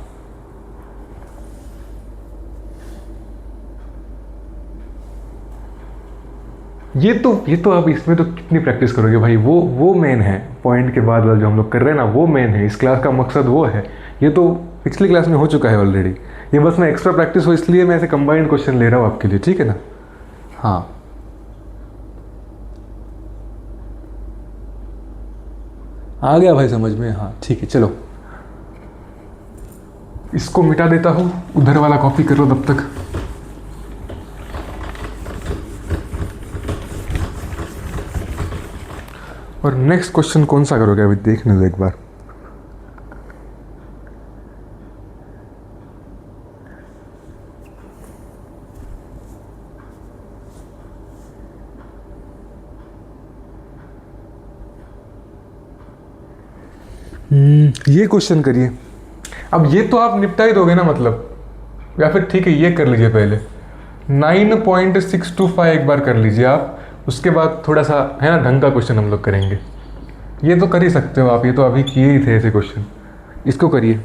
ये तो आप इसमें तो कितनी प्रैक्टिस करोगे भाई, वो मेन है, पॉइंट के बाद वाला जो हम लोग कर रहे हैं ना, वो मेन है, इस क्लास का मकसद वो है। ये तो पिछली क्लास में हो चुका है ऑलरेडी, ये बस मैं एक्स्ट्रा प्रैक्टिस हो इसलिए मैं ऐसे कंबाइंड क्वेश्चन ले रहा हूँ आपके लिए, ठीक है ना। हाँ, आ गया भाई समझ में, हाँ ठीक है, चलो इसको मिटा देता हूँ, उधर वाला कॉपी कर लो तब तक। और नेक्स्ट क्वेश्चन कौन सा करोगे अभी देखने दो एक बार। ये क्वेश्चन करिए। अब ये तो आप निपटा ही दोगे ना, मतलब, या फिर ठीक है ये कर लीजिए पहले, 9.625 एक बार कर लीजिए आप, उसके बाद थोड़ा सा है ना ढंग का क्वेश्चन हम लोग करेंगे। ये तो कर ही सकते हो आप, ये तो अभी किए ही थे ऐसे क्वेश्चन, इसको करिए।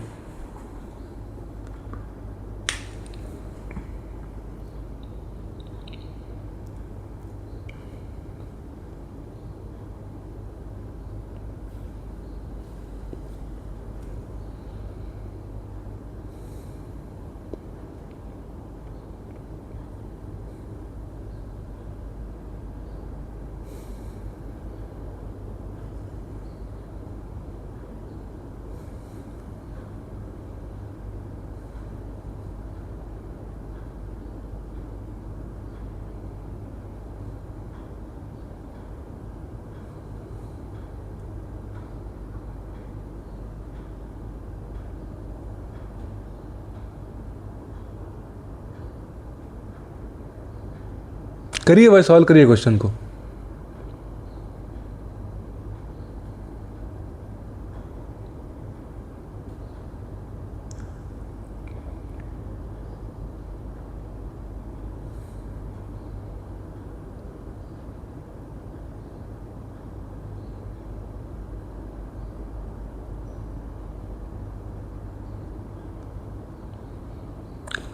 करिए भाई, सॉल्व करिए क्वेश्चन को।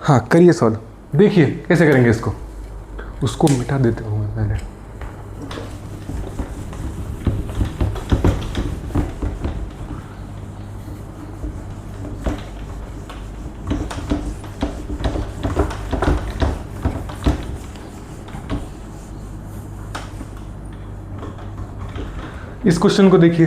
हाँ करिए सॉल्व, देखिए कैसे करेंगे इसको। उसको मिटा देते हूँ मैं पहले। इस क्वेश्चन को देखिए,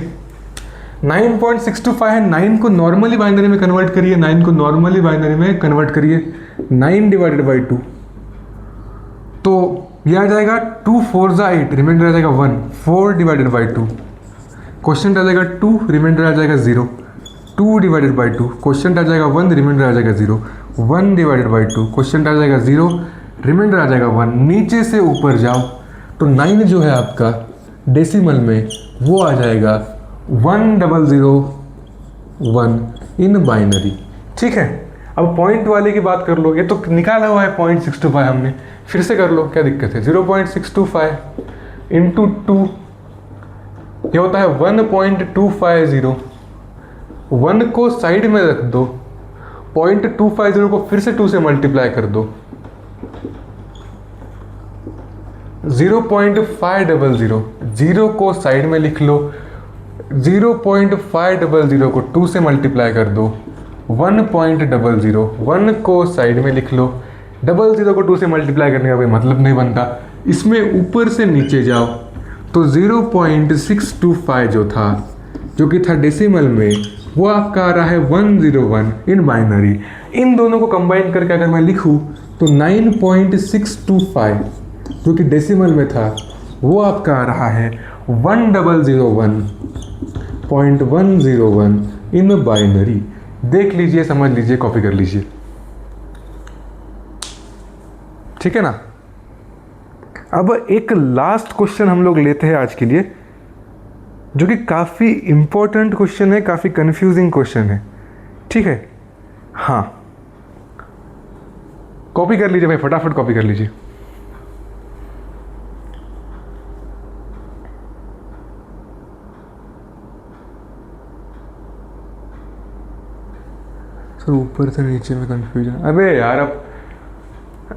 9.625 है, 9 को नॉर्मली बाइनरी में कन्वर्ट करिए, 9 को नॉर्मली बाइनरी में कन्वर्ट करिए, 9 डिवाइडेड बाई 2, तो ये आ जाएगा 2 4 जा 8, रिमाइंडर आ जाएगा 1, 4 डिवाइडेड बाई 2, क्वेश्चन आ जाएगा 2, रिमाइंडर आ जाएगा 0, 2 डिवाइडेड बाई 2, क्वेश्चन आ जाएगा 1, रिमाइंडर आ जाएगा 0, 1 डिवाइडेड बाई 2, क्वेश्चन आ जाएगा 0, रिमाइंडर आ जाएगा 1, नीचे से ऊपर जाओ तो 9 जो है आपका डेसिमल में वो आ जाएगा 1001 इन बाइनरी। ठीक है, अब पॉइंट वाले की बात कर लो, ये तो निकाला हुआ है 0.625 हमने, फिर से कर लो, क्या दिक्कत है। 0.625 इंटू 2 ये होता है 1.250, 1 को साइड में रख दो, 0.250 को फिर से 2 से मल्टीप्लाई कर दो, 0.500, 0 को साइड में लिख लो, 0.500 को 2 से मल्टीप्लाई कर दो, 1.00, 1 को साइड में लिख लो, 00 को 2 से मल्टीप्लाई करने का कोई मतलब नहीं बनता। इसमें ऊपर से नीचे जाओ तो 0.625 जो था, जो कि था डेसिमल में, वो आपका आ रहा है 101 इन बाइनरी। इन दोनों को कंबाइन करके अगर मैं लिखूँ तो 9.625 जो कि डेसिमल में था वो आपका आ रहा है 1001.101 इन बाइनरी। देख लीजिए, समझ लीजिए, कॉपी कर लीजिए, ठीक है ना। अब एक लास्ट क्वेश्चन हम लोग लेते हैं आज के लिए, जो कि काफ़ी इंपॉर्टेंट क्वेश्चन है, काफ़ी कंफ्यूजिंग क्वेश्चन है, ठीक है। हाँ, कॉपी कर लीजिए भाई, फटाफट कॉपी कर लीजिए। सर ऊपर से नीचे में कंफ्यूजन, अबे यार अब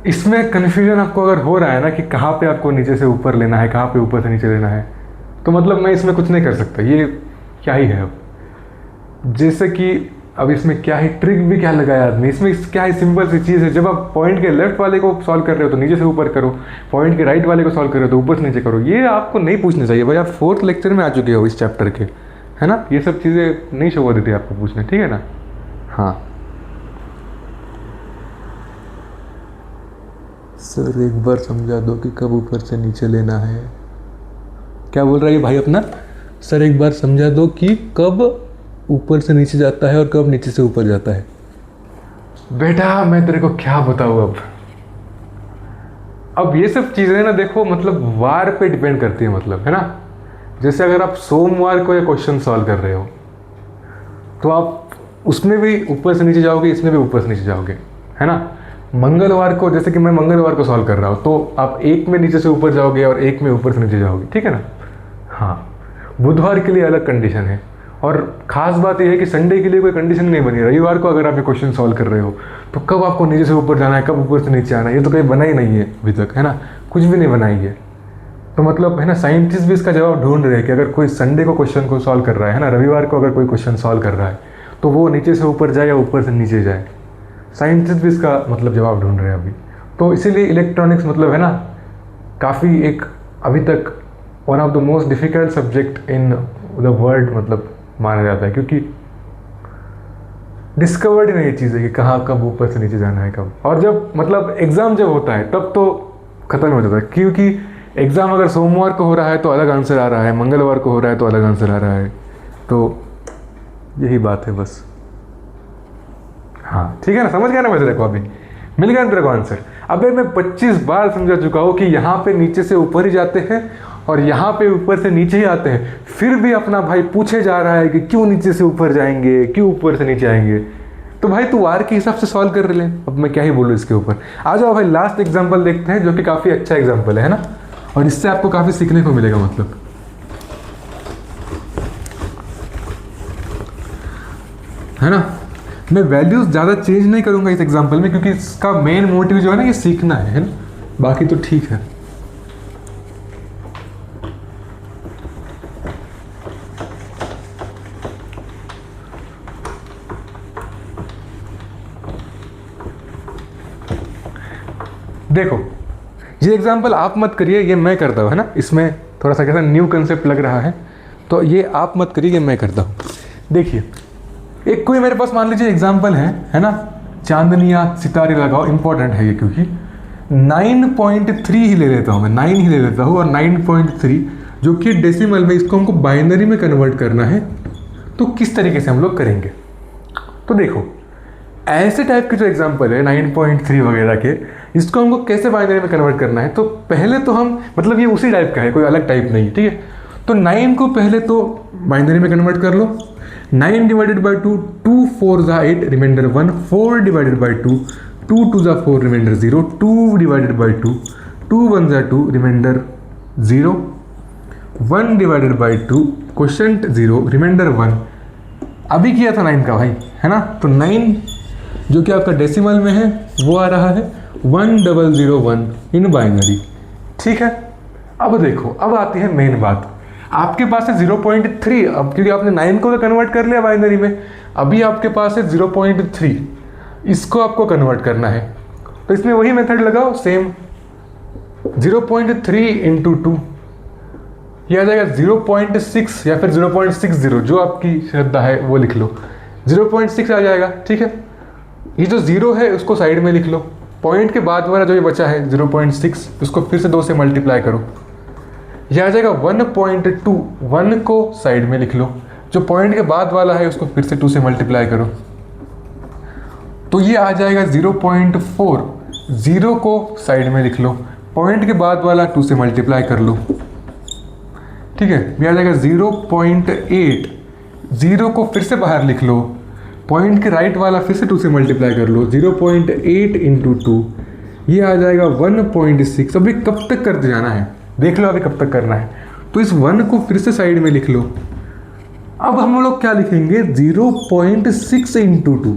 इसमें कंफ्यूजन आपको अगर हो रहा है ना कि कहाँ पे आपको नीचे से ऊपर लेना है, कहाँ पे ऊपर से नीचे लेना है, तो मतलब मैं इसमें कुछ नहीं कर सकता, ये क्या ही है। अब जैसे कि अब इसमें क्या ही ट्रिक भी क्या लगाया आदमी, इसमें क्या ही सिंपल सी चीज़ है। जब आप पॉइंट के लेफ्ट वाले को सॉल्व कर रहे हो तो नीचे से ऊपर करो, पॉइंट के राइट वाले को सॉल्व कर रहे हो तो ऊपर से नीचे करो। ये आपको नहीं पूछना चाहिए भाई, आप 4th लेक्चर में आ चुके हो इस चैप्टर के, है ना। ये सब चीज़ें नहीं शोभा देती आपको पूछना, ठीक है ना। हाँ सर एक बार समझा दो कि कब ऊपर से नीचे लेना है। क्या बोल रहा है भाई अपना, सर एक बार समझा दो कि कब ऊपर से नीचे जाता है और कब नीचे से ऊपर जाता है। बेटा मैं तेरे को क्या बताऊँ अब ये सब चीज़ें ना देखो, मतलब वार पे डिपेंड करती है, मतलब, है ना। जैसे अगर आप सोमवार को ये क्वेश्चन सॉल्व कर रहे हो तो आप उसमें भी ऊपर से नीचे जाओगे, इसमें भी ऊपर से नीचे जाओगे, है ना। मंगलवार को, जैसे कि मैं मंगलवार को सॉल्व कर रहा हूँ, तो आप एक में नीचे से ऊपर जाओगे और एक में ऊपर से नीचे जाओगे, ठीक है ना। हाँ, बुधवार के लिए अलग कंडीशन है, और ख़ास बात यह है कि संडे के लिए कोई कंडीशन नहीं बनी। रविवार को अगर आप ये क्वेश्चन सॉल्व कर रहे हो तो कब आपको नीचे से ऊपर जाना है, कब ऊपर से नीचे आना है, ये तो कहीं बना ही नहीं है अभी तक, है ना। कुछ भी नहीं बनाई है, तो मतलब, है ना, साइंटिस्ट भी इसका जवाब ढूंढ रहे हैं कि अगर कोई संडे को क्वेश्चन को सॉल्व कर रहा है ना, रविवार को अगर कोई क्वेश्चन सॉल्व कर रहा है तो वो नीचे से ऊपर जाए या ऊपर से नीचे जाए। साइंटिस्ट भी इसका मतलब जवाब ढूंढ रहे हैं अभी। तो इसीलिए इलेक्ट्रॉनिक्स मतलब, है ना, काफ़ी एक अभी तक one of the most difficult subject in the world मतलब माना जाता है, क्योंकि डिस्कवर्ड ही नहीं चीज़ है कि कहाँ कब ऊपर से नीचे जाना है कब। और जब मतलब एग्ज़ाम जब होता है तब तो ख़त्म हो जाता है, क्योंकि एग्ज़ाम अगर सोमवार को हो रहा है तो अलग आंसर आ रहा है, मंगलवार को हो रहा है तो अलग आंसर आ रहा है। तो यही बात है बस। हाँ ठीक है ना, समझ गया ना मैं तेरे को, अभी मिल गया ना तेरे को आंसर। अबे मैं 25 बार समझा चुका हूँ कि यहाँ पे नीचे से ऊपर ही जाते हैं और यहाँ पे ऊपर से नीचे ही आते हैं, फिर भी अपना भाई पूछे जा रहा है कि क्यों नीचे से ऊपर जाएंगे, क्यों ऊपर से नीचे आएंगे। तो भाई तू वार के हिसाब से सॉल्व कर ले, अब मैं क्या ही बोलूँ इसके ऊपर। आ जाओ भाई लास्ट एग्जाम्पल देखते हैं, जो कि काफ़ी अच्छा एग्जाम्पल है ना, और इससे आपको काफ़ी सीखने को मिलेगा, मतलब, है ना। मैं वैल्यूज़ ज़्यादा चेंज नहीं करूँगा इस एग्जाम्पल में, क्योंकि इसका मेन मोटिव जो है ना ये सीखना है ना, बाकी तो ठीक है। देखो ये एग्जाम्पल आप मत करिए, ये मैं करता हूँ है ना, इसमें थोड़ा सा कैसा न्यू कंसेप्ट लग रहा है, तो ये आप मत करिए, ये मैं करता हूँ। देखिए एक कोई मेरे पास मान लीजिए एग्जाम्पल है ना, चांदनियाँ सितारे लगाओ, इंपॉर्टेंट है ये, क्योंकि 9.3 ही ले लेता हूँ मैं, 9 ही ले लेता हूँ, और 9.3 जो कि डेसिमल में, इसको हमको बाइनरी में कन्वर्ट करना है। तो किस तरीके से हम लोग करेंगे, तो देखो ऐसे टाइप के जो एग्जाम्पल है 9.3 वगैरह के, इसको हमको कैसे बाइनरी में कन्वर्ट करना है। तो पहले तो हम, मतलब ये उसी टाइप का है, कोई अलग टाइप नहीं, ठीक है। तो 9 को पहले तो बाइनरी में कन्वर्ट कर लो। 9 डिवाइडेड बाई 2, 2 4 ज़ा 8 रिमाइंडर 1, 4 डिवाइडेड बाई 2, 2 2 ज़ा 4 रिमाइंडर 0, 2 डिवाइडेड बाई 2, 2 1 ज़ा 2 reminder 0, 1 divided by 2 quotient 0 reminder 1। अभी किया था 9 का भाई, है ना। तो 9 जो कि आपका डेसिमल में है वो आ रहा है 1001 इन बाइनरी, ठीक है। अब देखो, अब आती है मेन बात, आपके पास है 0.3, अब क्योंकि आपने 9 को तो कन्वर्ट कर लिया बाइनरी में, अभी आपके पास है 0.3, इसको आपको कन्वर्ट करना है। तो इसमें वही मेथड लगाओ सेम, 0.3 इंटू 2, यह आ जाएगा 0.6 या फिर 0.60, जो आपकी श्रद्धा है वो लिख लो, 0.6 आ जाएगा, ठीक है। ये जो 0 है उसको साइड में लिख लो, पॉइंट के बाद वाला जो ये बचा है 0.6, उसको फिर से 2 से मल्टीप्लाई करो, यह आ जाएगा 1.2, 1 को साइड में लिख लो, जो पॉइंट के बाद वाला है उसको फिर से 2 से मल्टीप्लाई करो, तो ये आ जाएगा 0.4, 0 को साइड में लिख लो, पॉइंट के बाद वाला 2 से मल्टीप्लाई कर लो, ठीक है। ये आ जाएगा 0.8, 0 को फिर से बाहर लिख लो, पॉइंट के राइट वाला फिर से 2 से मल्टीप्लाई कर लो, 0.8 इंटू 2, ये आ जाएगा 1.6। अभी कब तक करते जाना है, देख लो अभी कब तक करना है। तो इस 1 को फिर से साइड में लिख लो। अब हम लोग क्या लिखेंगे, 0.6 इंटू 2।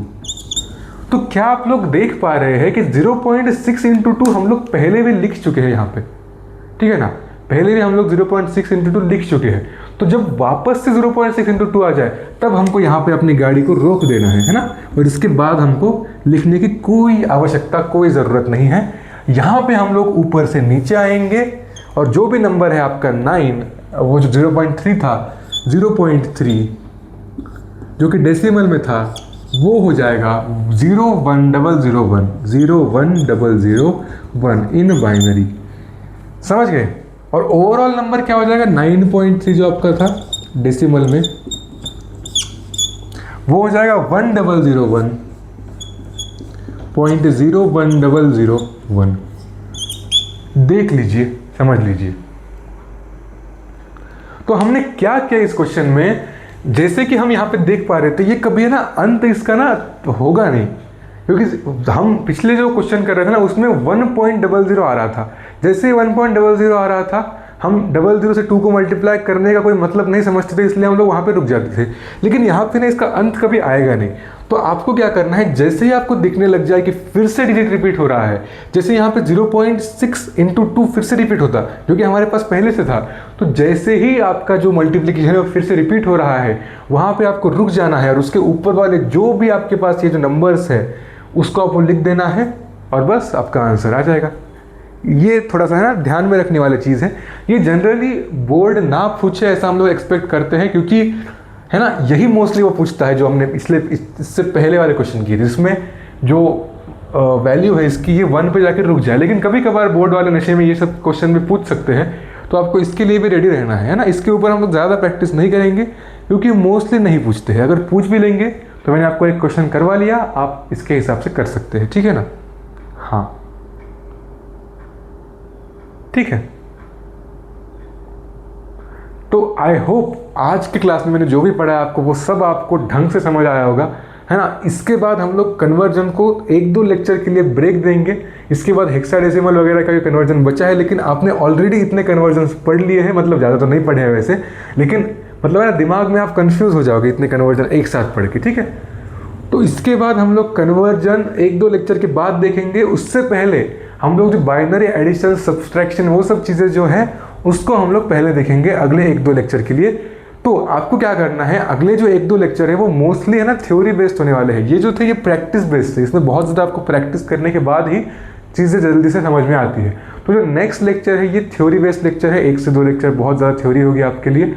तो क्या आप लोग देख पा रहे हैं कि 0.6 इंटू 2 हम लोग पहले भी लिख चुके हैं यहाँ पे, ठीक है ना, पहले भी हम लोग 0.6 इंटू 2 लिख चुके हैं। तो जब वापस से 0.6 इंटू 2 आ जाए, तब हमको यहाँ पे अपनी गाड़ी को रोक देना है ना, और इसके बाद हमको लिखने की कोई आवश्यकता, कोई ज़रूरत नहीं है। यहाँ पे हम लोग ऊपर से नीचे आएंगे, और जो भी नंबर है आपका 9, वो जो 0.3 था, 0.3 जो कि डेसिमल में था, वो हो जाएगा 01001, 01001 इन बाइनरी, समझ गए। और ओवरऑल नंबर क्या हो जाएगा, 9.3 जो आपका था डेसिमल में, वो हो जाएगा 1001.01001। देख लीजिए, समझ लीजिए। तो हमने क्या किया इस क्वेश्चन में, जैसे कि हम यहाँ पे देख पा रहे थे, ये कभी है ना अंत इसका ना होगा नहीं, क्योंकि हम पिछले जो क्वेश्चन कर रहे थे ना उसमें 1.00 आ रहा था। जैसे ही 1.00 आ रहा था, हम 00 से 2 को मल्टीप्लाई करने का कोई मतलब नहीं समझते थे, इसलिए हम लोग वहाँ पे रुक जाते थे। लेकिन यहाँ पे ना इसका अंत कभी आएगा नहीं। तो आपको क्या करना है, जैसे ही आपको दिखने लग जाए कि फिर से डिजिट रिपीट हो रहा है, जैसे यहाँ पे 0.6 इंटू 2 फिर से रिपीट होता, जो कि हमारे पास पहले से था, तो जैसे ही आपका जो मल्टीप्लिकेशन है फिर से रिपीट हो रहा है, वहाँ पे आपको रुक जाना है, और उसके ऊपर वाले जो भी आपके पास ये जो नंबर्स है उसको आपको लिख देना है, और बस आपका आंसर आ जाएगा। ये थोड़ा सा है ना ध्यान में रखने वाली चीज़ है। ये जनरली बोर्ड ना पूछे ऐसा हम लोग एक्सपेक्ट करते हैं, क्योंकि है ना यही मोस्टली वो पूछता है जो हमने इससे पहले वाले क्वेश्चन किए थे, जिसमें जो वैल्यू है इसकी ये 1 पे जाकर रुक जाए। लेकिन कभी कभार बोर्ड वाले नशे में ये सब क्वेश्चन भी पूछ सकते हैं, तो आपको इसके लिए भी रेडी रहना है ना। इसके ऊपर हम लोग ज़्यादा प्रैक्टिस नहीं करेंगे, क्योंकि मोस्टली नहीं पूछते हैं। अगर पूछ भी लेंगे तो मैंने आपको एक क्वेश्चन करवा लिया, आप इसके हिसाब से कर सकते हैं, ठीक है ना। हाँ ठीक है। तो आई होप आज की क्लास में मैंने जो भी पढ़ा है आपको, वो सब आपको ढंग से समझ आया होगा, है ना। इसके बाद हम लोग कन्वर्जन को 1-2 लेक्चर के लिए ब्रेक देंगे। इसके बाद हेक्साडेसिमल वगैरह का भी कन्वर्जन बचा है, लेकिन आपने ऑलरेडी इतने कन्वर्जन पढ़ लिए हैं, मतलब ज़्यादा तो नहीं पढ़े हैं वैसे, लेकिन मतलब ना दिमाग में आप कंफ्यूज हो जाओगे इतने कन्वर्जन एक साथ पढ़ के, ठीक है। तो इसके बाद हम लोग कन्वर्जन 1-2 लेक्चर के बाद देखेंगे। उससे पहले हम लोग जो बाइनरी एडिशन, सब्सट्रैक्शन, वो सब चीज़ें जो हैं उसको हम लोग पहले देखेंगे अगले 1-2 लेक्चर के लिए। तो आपको क्या करना है, अगले जो 1-2 लेक्चर है वो मोस्टली है ना थ्योरी बेस्ड होने वाले हैं। ये जो थे ये प्रैक्टिस बेस्ड है, इसमें बहुत ज़्यादा आपको प्रैक्टिस करने के बाद ही चीज़ें जल्दी से समझ में आती है। तो जो नेक्स्ट लेक्चर है ये थ्योरी बेस्ड लेक्चर है, 1 से 2 लेक्चर बहुत ज़्यादा थ्योरी होगी आपके लिए।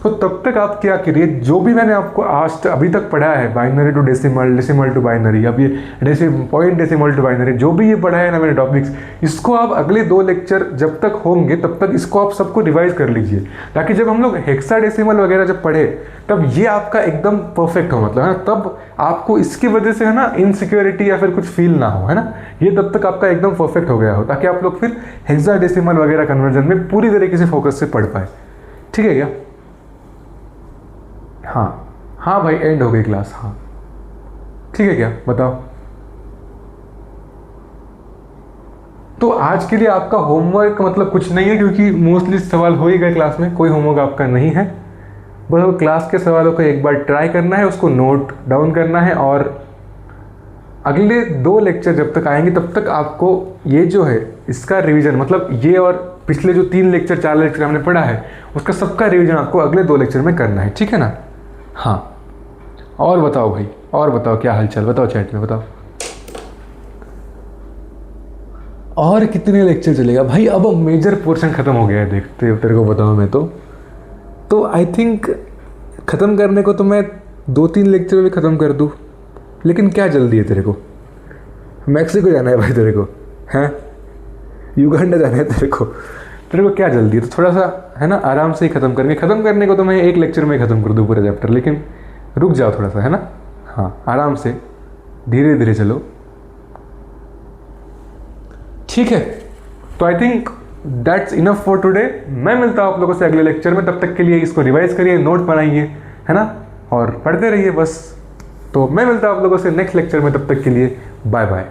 तो तब तक आप क्या करिए, जो भी मैंने आपको आज अभी तक पढ़ा है, binary to decimal, decimal to binary, अब ये पॉइंट डेसिमल टू बाइनरी, जो भी ये पढ़ा है ना मैंने टॉपिक्स, इसको आप अगले 2 लेक्चर जब तक होंगे तब तक इसको आप सबको रिवाइज कर लीजिए, ताकि जब हम लोग हेक्साडेसिमल वगैरह जब पढ़े तब ये आपका एकदम परफेक्ट हो, मतलब है ना, तब आपको इसकी वजह से है ना इनसिक्योरिटी या फिर कुछ फील ना हो, है ना, ये तब तक आपका एकदम परफेक्ट हो गया हो, ताकि आप लोग फिर हेक्साडेसिमल वगैरह कन्वर्जन में पूरी तरीके से फोकस से पढ़ पाए। ठीक है क्या? हाँ भाई, एंड हो गई क्लास। हाँ ठीक है क्या, बताओ। तो आज के लिए आपका होमवर्क मतलब कुछ नहीं है, क्योंकि मोस्टली सवाल हो ही गए क्लास में, कोई होमवर्क आपका नहीं है। बस वो क्लास के सवालों को एक बार ट्राई करना है, उसको नोट डाउन करना है, और अगले 2 लेक्चर जब तक आएंगे तब तक आपको ये जो है इसका रिवीजन, मतलब ये और पिछले जो 3 लेक्चर 4 लेक्चर हमने पढ़ा है उसका सबका रिवीजन आपको अगले 2 लेक्चर में करना है। ठीक है ना? हाँ, और बताओ भाई, और बताओ क्या हालचाल, बताओ चैट में बताओ। और कितने लेक्चर चलेगा भाई? अब मेजर पोर्शन ख़त्म हो गया है, देखते हो, तेरे को बताऊँ मैं तो आई थिंक ख़त्म करने को तो मैं 2-3 लेक्चर में भी ख़त्म कर दूँ, लेकिन क्या जल्दी है तेरे को? मैक्सिको जाना है भाई तेरे को, हैं? युगांडा जाना है तेरे को क्या जल्दी है? तो थोड़ा सा है ना आराम से ही ख़त्म करेंगे। ख़त्म करने को तो मैं 1 लेक्चर में ही ख़त्म कर दूँ पूरा चैप्टर, लेकिन रुक जाओ थोड़ा सा, है ना। हाँ, आराम से धीरे धीरे चलो, ठीक है। तो I think that's enough for today. मैं मिलता हूँ आप लोगों से अगले लेक्चर में, तब तक के लिए इसको रिवाइज करिए, नोट बनाइए, है ना, और पढ़ते रहिए बस। तो मैं मिलता हूँ आप लोगों से नेक्स्ट लेक्चर में, तब तक के लिए बाय बाय।